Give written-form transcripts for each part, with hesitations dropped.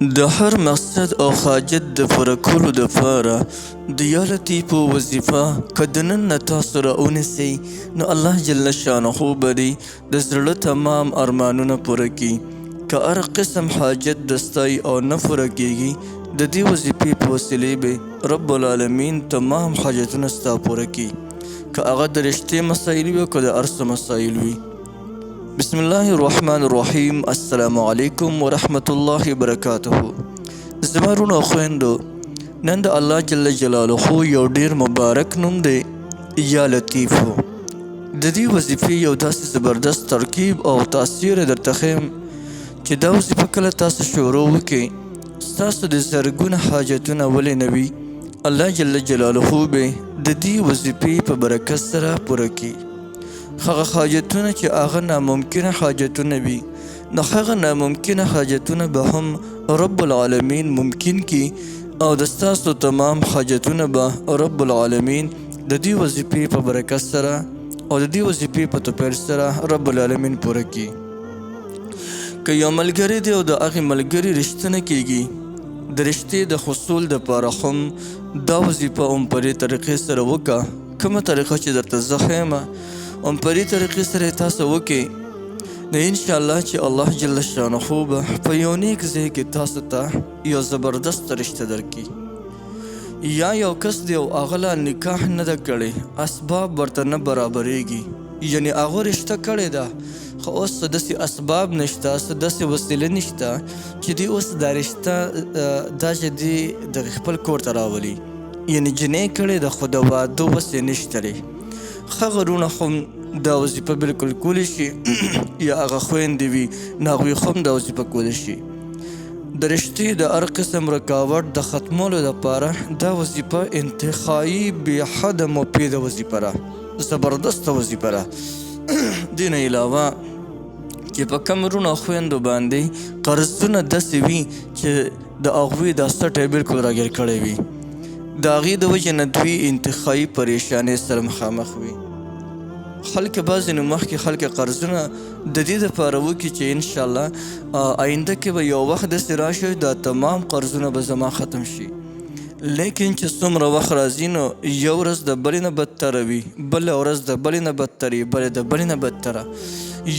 د هر مقصد او حاجت د پوره کولو دپاره د یا لطیفو وظیفه که د نن نه تاسو راونیسئ نو الله جل شانه به دې د زړه تمام ارمانونه پوره کړي. که هر قسم حاجت د ستای او نه پوره کیږي د دې وظیفې په وسیلې به رب العالمین تمام حاجتونه ستا پوره کړي، که هغه د رشتې مسایل وي او که د هر څه مسایل وي. بسم الله الرحمن الرحیم. السلام علیکم ورحمت الله وبرکاته. زما رونو او خویندو، نن د الله جل جلاله یو ډیر مبارک نوم دی یا لطیف. د دې وظیفې یو داسې زبردست ترکیب او تاثیر درته ښیم چې دا وظیفه کله تاسو شروع وکړئ ستاسو د زرګونه حاجتونه ولې نه وي الله جل جلاله به د دې وظیفې په برکت سره پوره کړي. هغه حاجتونه چې هغه ناممکنه حاجتونه وي نو هغه ناممکنه حاجتونه به هم رب العالمین ممکن کی او د ستاسو تمام حاجتونه به رب العالمین د دې وظیفې په برکت سره او د دې وظیفې په توفیق سره رب العالمین پوره کی. که یو ملګری دی او د هغې ملګري رشته نه کیږي د رشتې د حصول دپاره هم دا وظیفه هم په دې طریقې سره وکړه، کومه طریقه چې درته زه ښیم هم په دې طریقې سره تاسو وکړئ نو انشاءالله چې الله جل شانه به په یو نیک ځای کې تاسو ته یو زبردست رشته درکړي. یا یو کس دی او هغه لا نکاح نه ده کړی، اسباب ورته نه برابریږي، یعنی هغه رشته کړې ده خو اوس داسې اسباب نشته، داسې وسیله نشته چې دی اوس دا رشته دا چې دی د خپل کور ته راولي، یعنی جنۍ کړې ده خو د واده وس یې نشته دی. هغه رونه هم دا وظیفه بالکل کولی شي یا هغه خویندې وي نو هغوی هم دا وظیفه کولی شي. د رشتې د هر قسم رکاوټ د ختمولو دپاره دا وظیفه انتهایی بې حده مفیده وظیفه ده، زبردسته وظیفه ده. دې نه علاوه چې په کوم رونو خویندو باندې قرضونه داسې وي چې د هغوی دا سټی بالکل راګیر کړی وي، د هغې د وجې نه دوی انتهایی پریشانۍ سره مخامخ وي. خلک بعضې نو مخکې خلک قرضونه د دې دپاره وکړي چې انشاءالله آینده کې به یو وخت داسې راشي دا تمام قرضونه به زما ختم شي، لیکن چې څومره وخت راځي نو یو ورځ د بلې نه بدتره وي، بله ورځ د بلې نه بدتره وي، بلې د بلې نه بدتره.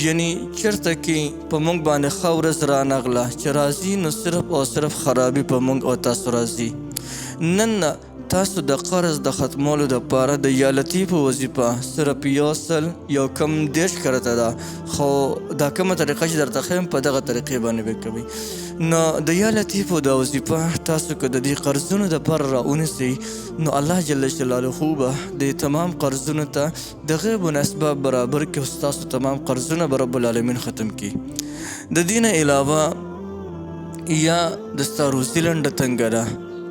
یعنی چېرته کې په موږ باندې ښه ورځ رانغله چې راځي نو صرف او صرف خرابي په موږ او تاسو راځي. نن تاسو د قرض د ختمولو دپاره د یا لطیفو وظیفه صرف یو کم 10 کرته ده، خو دا کومه طریقه چې درته ښیم په دغه طریقې باندې به کوئ. نو د یا لطیفو دا وظیفه تاسو که د دې قرضونو دپاره راونیسئ نو الله جل جلاله به د تمام قرضونو ته د غیب اسباب برابر کړي او ستاسو تمام قرضونه به رب العالمین ختم کړي. د دې نه علاوه یا د ستا روزي لنډه تنګه ده،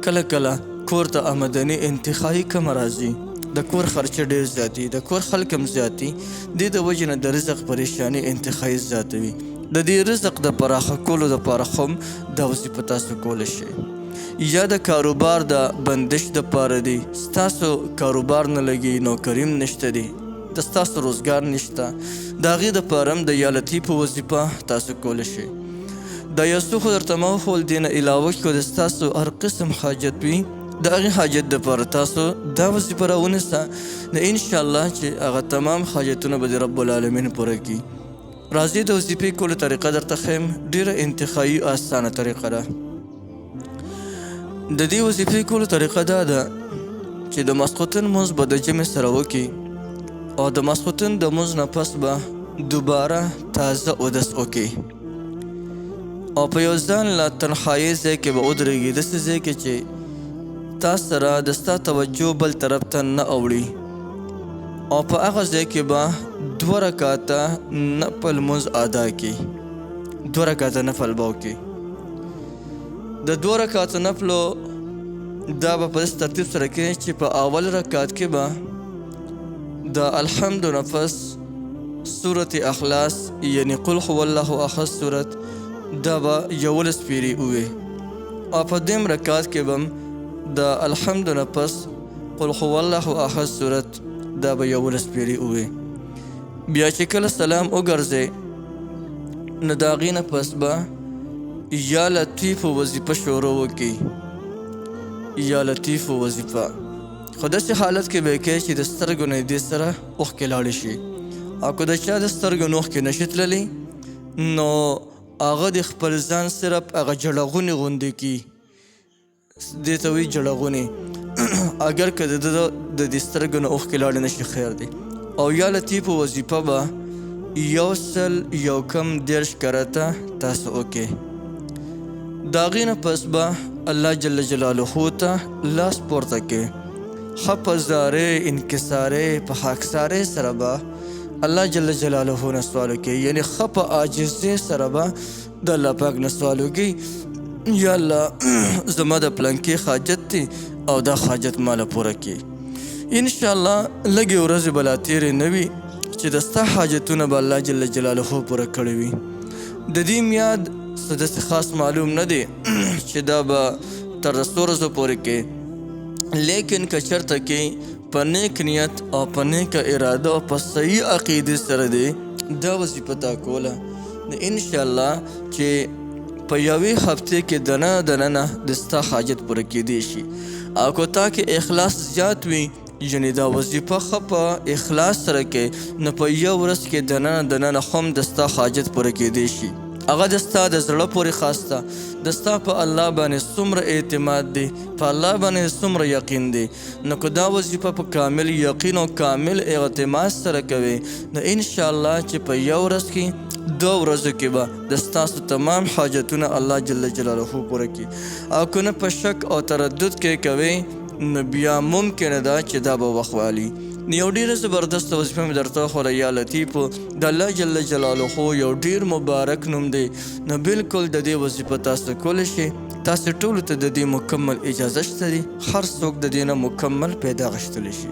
کله کله کور ته آمدنی انتهایی کم راځي، د کور خرچه ډیر زیاتی، د کور خلک هم زیاتی، د وجې نه د رزق پریشانی انتهایی زیاته وي. د دې رزق د پراخه کولو دپاره هم دا وظیفه تاسو کولی شئ. یا د کاروبار د بندش دپاره دی، ستاسو کاروبار نه لګي، نوکري هم نشته دی، د ستاسو روزګار نشته، د هغې دپاره هم د یا لطیفو وظیفه تاسو کولی شئ. دا یو څه خو درته ما وښول، دې نه علاوه که د ستاسو هر قسم حاجت وي د هغې حاجت دپاره تاسو دا وظیفه راونیسه نو انشاءالله چې هغه تمام حاجتونه به د رب العالمین پوره کړي. راځئ د وظیفې کولو طریقه درته ښیم، ډېره انتهایی اسانه طریقه ده. د دې وظیفې کولو طریقه دا ده چې د ماسخوتن لمونځ به د جمع سره وکړي او د ماسخوتن د لمونځ نه پس به دوباره تازه اودس وکړي او په یو ځان لا تنهایي ځای کې به ودرېږي، داسې ځای کې چې تا سره د ستا توجه بل طرف ته نه اوړي او په هغه ځای کې به 2 رکعاته نفل لمونځ ادا کړي، 2 رکعاته نفل به وکړي. د 2 رکعاته نفلو دا به په داسې ترتیب سره کوي چې په اول رکعت کې به د الحمد نه پس سورت اخلاص یعنی قل هو الله احد سورت دا به 11 پیرې ووایي او په دویم رکعت کې به د الحمد نه پس قل هو الله احد سورت دا به 11 پیرې ووایي. بیا چې کله سلام وګرځئ نو د هغې نه پس به یا لطیف وظیفه شروع وکړي، یا لطیف وظیفه. خو داسې حالت کې به یې کوي چې د سترګو نه دې سره اوښکې لاړې شي، او که د چا د سترګو نه اوښکې نشي تللی نو هغه د خپل ځان صرف هغه جړغونې غوندې کي، دې ته وایي جړغونې. اگر که د دې سترګو نه اوښکې لاړې نشي خیر دی. او یا لطیف وظیفه به 101 کرته تاسو وکړئ. د هغې نه پس به الله جل جلاله ته لاس پورته کړئ، ښه په زارۍ انکسارۍ په خاکسارۍ سره به الله جل جلاله نه سوال وکړئ، یعنې ښه په عاجزۍ سره به د الله پاک نه سوال وکړئ، یا الله زما د پلانکې حاجت دی او دا حاجت ماله پوره کړي. انشاءالله لږې ورځې به لا تېرې نه وي چې د ستا حاجتونه به الله جل جلاله پوره کړي وي. د دې میاد څه داسې خاص معلوم نه دی چې دا به تر 100 ورځو پورې کې، لیکن که چېرته کې په نیک نیت او په نیکه اراده او په صحیح عقیدې سره دی دا وظیفه تا کوله، نو انشاءالله چې په یوې هفتې کې دننه دننه د ستا حاجت پوره کېدی شي. او که تا کې اخلاص زیات وي، یعنې دا وظیفه ښه په اخلاص سره کې، نو په یو ورځ کې دننه دننه هم د ستا حاجت پوره کېدی شي. هغه د ستا د زړه پورې خاص ده، د ستا په الله باندې څومره اعتماد دی، په الله باندې څومره یقین دی. نو که دا وظیفه په کامل یقین او کامل اعتماد سره کوې، نو انشاءالله چې په یو ورځ کې 2 ورځو کې به د ستاسو تمام حاجتونه الله جل جلاله پوره کړي. او که نه په شک او تردد کې کوې، نو بیا ممکنه ده چې دا به وخت والي. یو ډېره زبردست وظیفه مې درته وښوله، یا لطیف د الله جل جلاله یو ډېر مبارک نوم دی. نو بالکل د دې وظیفه تاسو کولی شئ. تاسو ټولو ته د دې مکمل اجازه شته دی، هر څوک د دې نه مکمل پیدا غشتلی شي.